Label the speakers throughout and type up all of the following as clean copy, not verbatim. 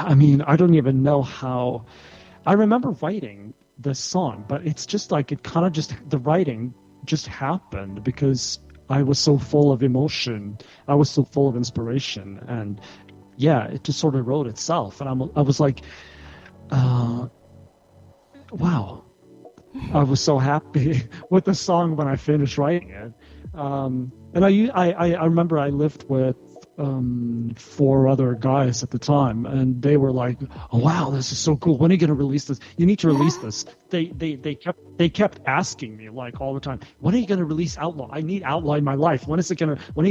Speaker 1: I mean, I don't even know how. I remember writing this song, but it's just like it kind of just the writing just happened because I was so full of emotion. I was so full of inspiration, and yeah, it just sort of wrote itself. And I was like, wow. I was so happy with the song when I finished writing it. And I remember I lived with 4 other guys at the time, and they were like, "Oh wow, this is so cool! When are you going to release this? You need to release this." They kept asking me like all the time, "When are you going to release Outlaw? I need Outlaw in my life. When are you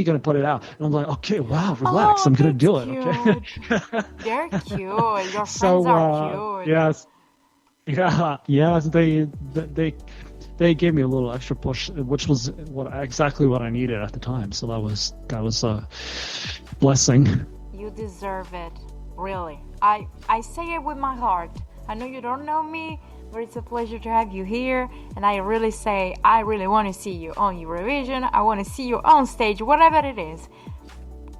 Speaker 1: going to put it out?" And I'm like, "Okay, wow, relax. I'm going to do it." Okay.
Speaker 2: They're cute. Your friends are cute.
Speaker 1: Yes. Yeah, they gave me a little extra push, which was exactly what I needed at the time. So that was a blessing.
Speaker 2: You deserve it, really. I say it with my heart. I know you don't know me, but it's a pleasure to have you here. And I really say I really want to see you on Eurovision. I want to see you on stage, whatever it is.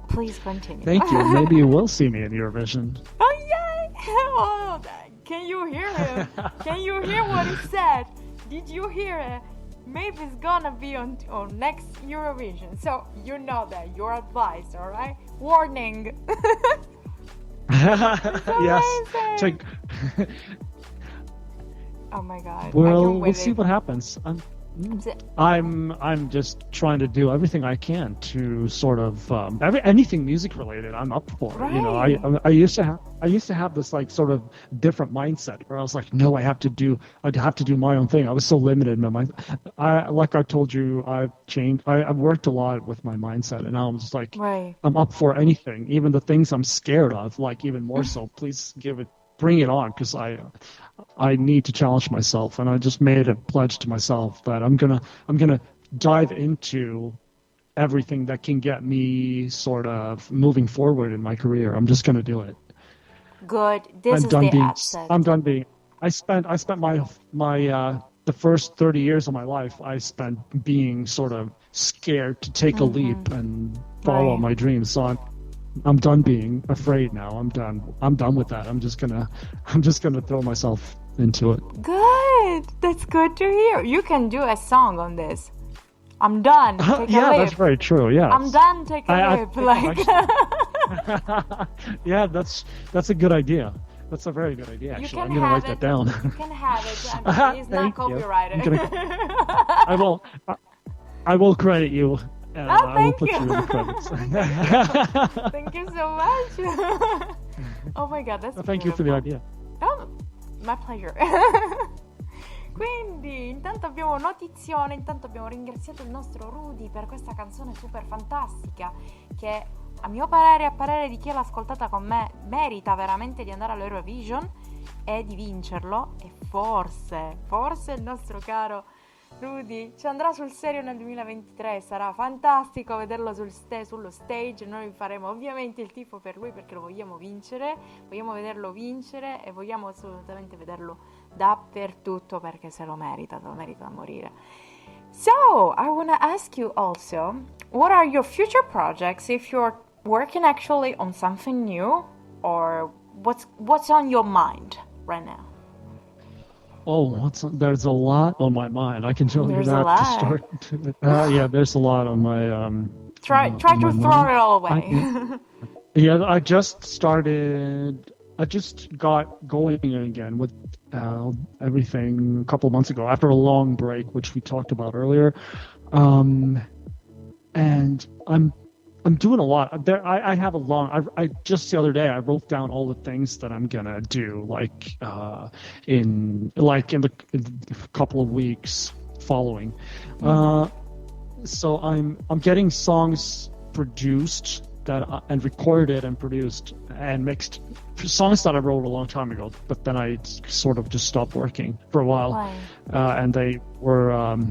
Speaker 2: Please continue.
Speaker 1: Thank you. Maybe you will see me in Eurovision.
Speaker 2: Oh yay! Oh, can you hear him? Can you hear what he said? Did you hear it? Maybe it's gonna be on next Eurovision. So you know that. You're advised, alright? Warning.
Speaker 1: Yes. Check.
Speaker 2: Oh my god.
Speaker 1: We'll see what happens. I'm just trying to do everything I can to sort of anything music related. I'm up for.
Speaker 2: Right.
Speaker 1: You know, I used to have this like sort of different mindset where I was like, no, I'd have to do my own thing. I was so limited in my mind. Like I told you, I've changed. I've worked a lot with my mindset, and now I'm just like,
Speaker 2: right.
Speaker 1: I'm up for anything, even the things I'm scared of, like even more so. Please bring it on, because I need to challenge myself, and I just made a pledge to myself that I'm gonna dive into everything that can get me sort of moving forward in my career. I'm just gonna do it.
Speaker 2: Good. This is the asset.
Speaker 1: I'm done being. I spent my the first 30 years of my life I spent being sort of scared to take a leap and follow my dreams. So I'm done being afraid now. I'm done with that. I'm just gonna throw myself into it.
Speaker 2: Good. That's good to hear. You can do a song on this. I'm done. Take a leap.
Speaker 1: That's very true. Yeah.
Speaker 2: I'm done. Take a leap.
Speaker 1: Yeah, that's a good idea. That's a very good idea. Actually, I'm gonna write that down.
Speaker 2: You can have it. I mean, it's not copyrighted.
Speaker 1: I will credit you. I will put you in the credits.
Speaker 2: Thank you so much. Oh my god, that's
Speaker 1: thank you for the idea.
Speaker 2: Oh, my pleasure. Quindi, intanto abbiamo notizione, intanto abbiamo ringraziato il nostro Rudy per questa canzone super fantastica che a mio parere e a parere di chi l'ha ascoltata con me merita veramente di andare all'Eurovision e di vincerlo, e forse il nostro caro Rudy ci andrà sul serio nel 2023. Sarà fantastico vederlo sullo stage. Noi faremo ovviamente il tifo per lui perché lo vogliamo vincere, vogliamo vederlo vincere e vogliamo assolutamente vederlo dappertutto perché se lo merita da morire. So I want to ask you also, what are your future projects, if you're working actually on something new, or what's on your mind right now?
Speaker 1: Oh, there's a lot on my mind. I can tell you that to start. Yeah, there's a lot on my
Speaker 2: try to throw it all away.
Speaker 1: I just got going again with everything a couple of months ago after a long break, which we talked about earlier. And I'm doing a lot. I have a long. I just the other day I wrote down all the things that I'm gonna do, like in the couple of weeks following. So I'm getting songs produced and recorded and produced and mixed, songs that I wrote a long time ago, but then I sort of just stopped working for a while.
Speaker 2: Why?
Speaker 1: And they were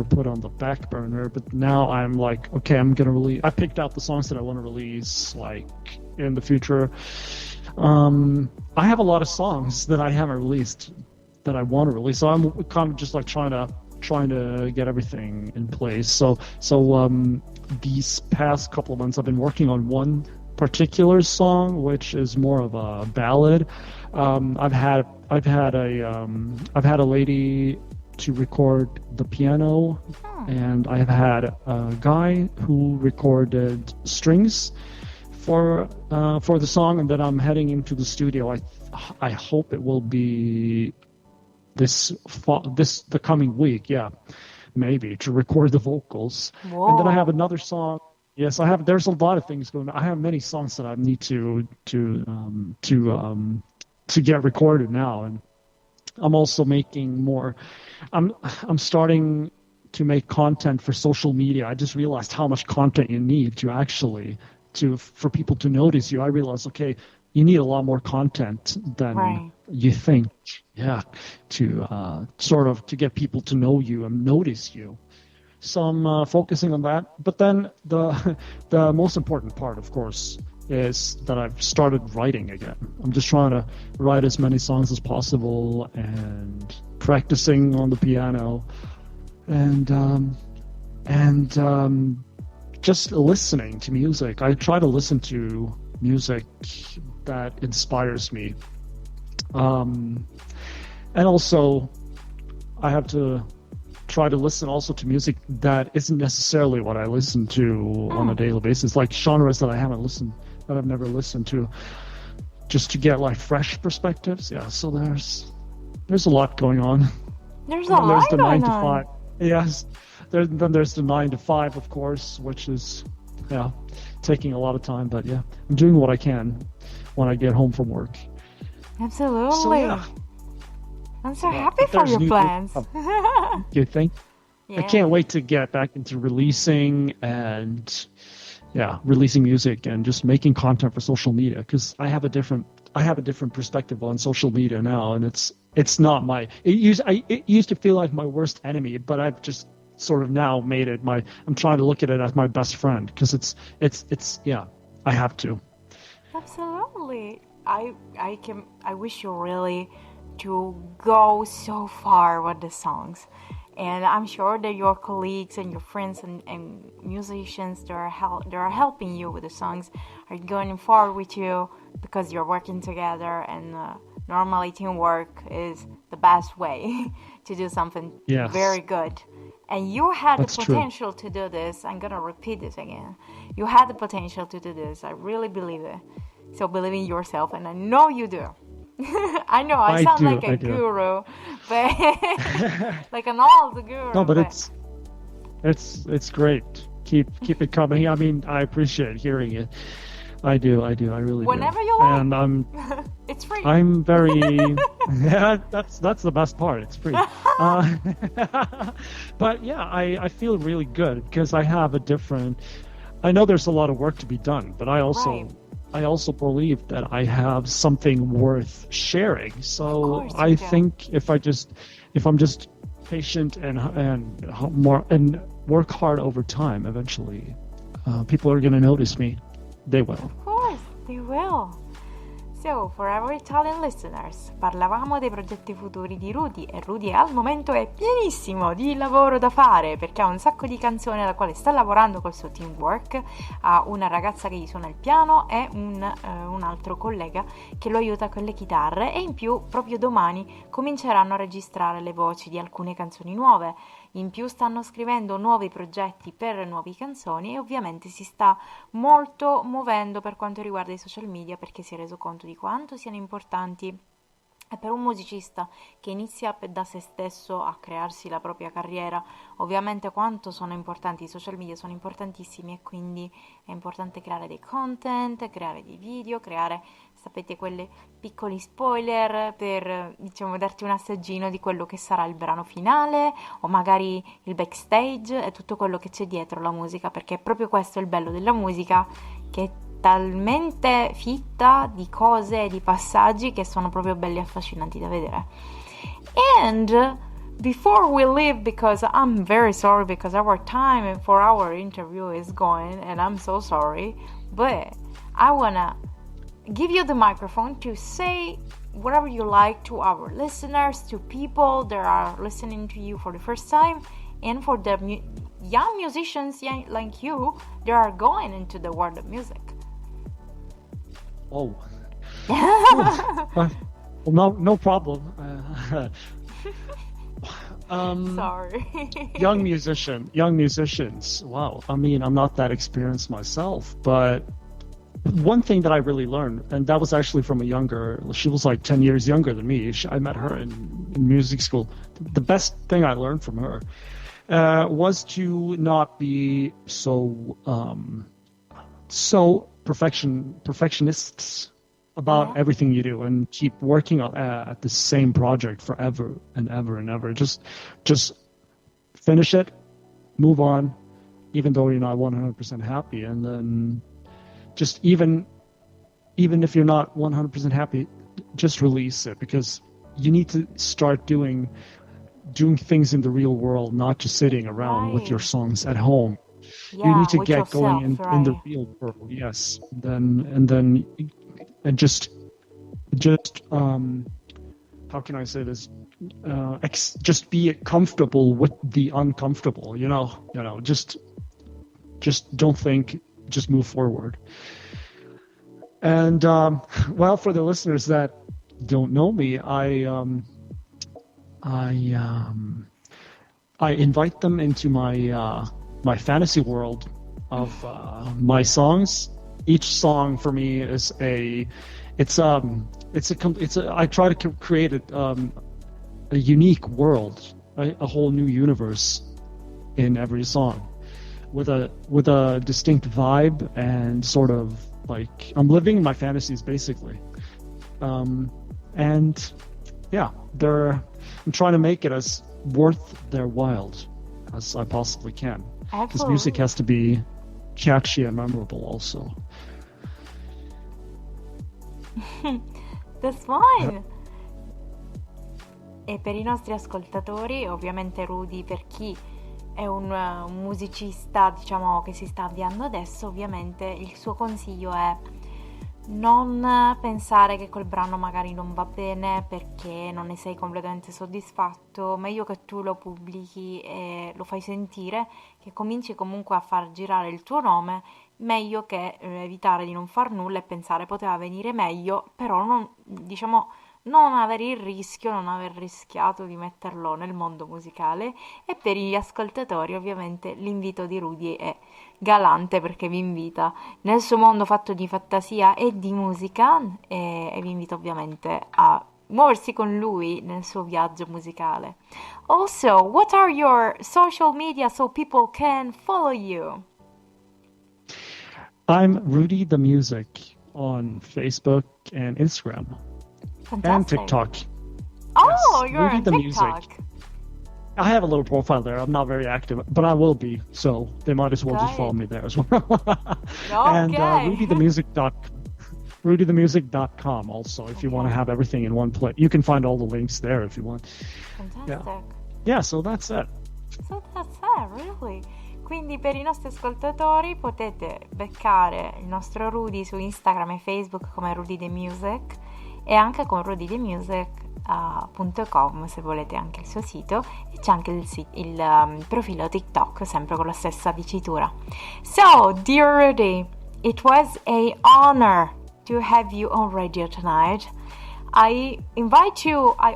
Speaker 1: put on the back burner. But now I'm like, okay, I'm gonna release. I picked out the songs that I want to release, like in the future. I have a lot of songs that I haven't released that I want to release. So I'm kind of just like trying to get everything in place. So these past couple of months, I've been working on one particular song, which is more of a ballad. I've had a lady to record the piano, and I've had a guy who recorded strings for the song, and then I'm heading into the studio. I hope it will be the coming week, maybe, to record the vocals.
Speaker 2: Whoa.
Speaker 1: And then I have another song. Yes, I have. There's a lot of things going on. I have many songs that I need to get recorded now, and I'm also making more. I'm starting to make content for social media. I just realized how much content you need to actually for people to notice you. I realized, okay, you need a lot more content than you think. Yeah, to sort of to get people to know you and notice you. So I'm focusing on that. But then the most important part, of course, is that I've started writing again. I'm just trying to write as many songs as possible and practicing on the piano and just listening to music. I try to listen to music that inspires me. And also, I have to try to listen also to music that isn't necessarily what I listen to on a daily basis, like genres that I've never listened to, just to get like fresh perspectives. Yeah, so there's a lot going on.
Speaker 2: There's a lot
Speaker 1: the
Speaker 2: going
Speaker 1: 9 to
Speaker 2: on.
Speaker 1: 5. Yes. Then there's the 9 to 5, of course, which is taking a lot of time, but I'm doing what I can when I get home from work.
Speaker 2: Absolutely.
Speaker 1: So,
Speaker 2: I'm so happy for your plans.
Speaker 1: You think? I can't wait to get back into releasing music and just making content for social media, because I have a different perspective on social media now, and it's not it used to feel like my worst enemy, but I've just sort of now made it I'm trying to look at it as my best friend, because it's I have to.
Speaker 2: Absolutely. I wish you really to go so far with the songs, and I'm sure that your colleagues and your friends and musicians that are helping you with the songs are going forward with you, because you're working together, and normally teamwork is the best way to do something very good. And you had the potential to do this. I'm gonna repeat this again. You had the potential to do this. I really believe it. So believe in yourself, and I know you do. I know I sound like a guru, but like an old guru.
Speaker 1: No, but it's great. Keep it coming. I mean, I appreciate hearing it. I do. I really do.
Speaker 2: Whenever you like.
Speaker 1: And
Speaker 2: it's free.
Speaker 1: I'm very. That's the best part. It's free. But I feel really good, because I have I know there's a lot of work to be done, but I also believe that I have something worth sharing. So I think if I'm just patient and work hard over time, eventually people are going to notice me. They will.
Speaker 2: Of course, they will. So, for our Italian listeners, parlavamo dei progetti futuri di Rudy, e Rudy al momento è pienissimo di lavoro da fare, perché ha un sacco di canzoni alla quale sta lavorando col suo teamwork. Ha una ragazza che gli suona il piano e un altro collega che lo aiuta con le chitarre, e in più proprio domani cominceranno a registrare le voci di alcune canzoni nuove. In più stanno scrivendo nuovi progetti per nuove canzoni, e ovviamente si sta molto muovendo per quanto riguarda i social media, perché si è reso conto di quanto siano importanti, e per un musicista che inizia da se stesso a crearsi la propria carriera, ovviamente quanto sono importanti i social media, sono importantissimi, e quindi è importante creare dei content, creare dei video, sapete, quelle piccoli spoiler per, diciamo, darti un assaggino di quello che sarà il brano finale, o magari il backstage e tutto quello che c'è dietro la musica, perché è proprio questo il bello della musica, che è talmente fitta di cose e di passaggi che sono proprio belli e affascinanti da vedere. And before we leave, because I'm very sorry, because our time for our interview is going, and I'm so sorry, but I wanna give you the microphone to say whatever you like to our listeners, to people that are listening to you for the first time, and for the young musicians like you that are going into the world of music.
Speaker 1: Oh. Well, no problem.
Speaker 2: Sorry.
Speaker 1: Young musicians. Wow. I mean, I'm not that experienced myself, but one thing that I really learned, and that was actually from she was like 10 years younger than me. I met her in music school. The best thing I learned from her was to not be so perfectionists about everything you do, and keep working at the same project forever and ever and ever. Just finish it, move on, even though you're not 100% happy, and then just even if you're not 100% happy, just release it, because you need to start doing things in the real world, not just sitting around with your songs at home.
Speaker 2: Yeah,
Speaker 1: you need to get
Speaker 2: yourself,
Speaker 1: going in the real world. Yes, and just how can I say this? Just be comfortable with the uncomfortable. Just don't think. Just move forward. And well, for the listeners that don't know me, I invite them into my fantasy world of my songs. Each song for me is I try to create a unique world, a whole new universe in every song, with a distinct vibe, and sort of like I'm living my fantasies basically. And yeah, I'm trying to make it as worth their while as I possibly can. Because music has to be catchy and memorable also.
Speaker 2: That's fine. E per i nostri ascoltatori, ovviamente Rudy, per chi è un musicista, diciamo, che si sta avviando adesso, ovviamente il suo consiglio è non pensare che quel brano magari non va bene perché non ne sei completamente soddisfatto. Meglio che tu lo pubblichi e lo fai sentire, che cominci comunque a far girare il tuo nome, meglio che evitare di non far nulla e pensare poteva venire meglio, però non avere il rischio, non aver rischiato di metterlo nel mondo musicale. E per gli ascoltatori ovviamente l'invito di Rudy è galante, perché vi invita nel suo mondo fatto di fantasia e di musica, e vi invita ovviamente a muoversi con lui nel suo viaggio musicale. Also, what are your social media so people can follow you?
Speaker 1: I'm Rudy the Music on Facebook and Instagram.
Speaker 2: Fantastic.
Speaker 1: And TikTok.
Speaker 2: Oh,
Speaker 1: yes.
Speaker 2: you're
Speaker 1: Rudy
Speaker 2: on
Speaker 1: the
Speaker 2: TikTok.
Speaker 1: Music. I have a little profile there. I'm not very active, but I will be. So they might as well just follow me there as well. And RudyTheMusic.com also, if you want to have everything in one place. You can find all the links there if you want.
Speaker 2: Fantastic.
Speaker 1: Yeah, so that's it.
Speaker 2: So that's it, really. Quindi per i nostri ascoltatori potete beccare il nostro Rudy su Instagram e Facebook come Rudy the Music, e anche con rudythemusic.com se volete anche il suo sito, e c'è anche il profilo TikTok sempre con la stessa dicitura. So, dear Rudy, it was an honor to have you on radio tonight. I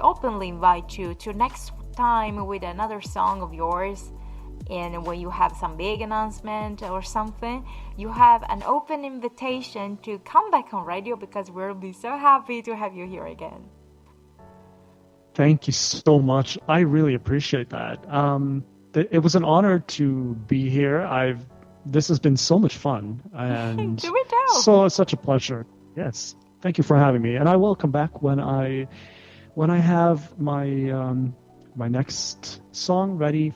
Speaker 2: openly invite you to next time with another song of yours. And when you have some big announcement or something, you have an open invitation to come back on radio, because we'll be so happy to have you here again.
Speaker 1: Thank you so much. I really appreciate that. It was an honor to be here. This has been so much fun, and such a pleasure. Yes, thank you for having me, and I will come back when I have my my next song ready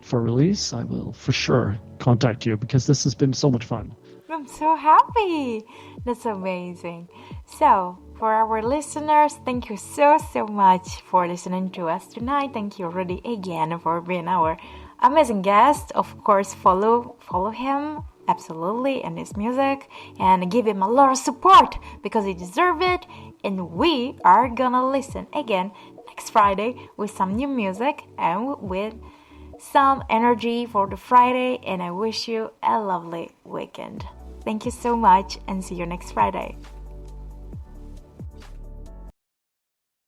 Speaker 1: for release. I will for sure contact you, because this has been so much fun.
Speaker 2: I'm so happy. That's amazing. So, for our listeners, thank you so much for listening to us tonight. Thank you, Rudy, again for being our amazing guest. Of course, follow him, absolutely, and his music, and give him a lot of support, because he deserves it. And we are gonna listen again next Friday with some new music and with some energy for the Friday, and I wish you a lovely weekend. Thank you so much, and see you next Friday.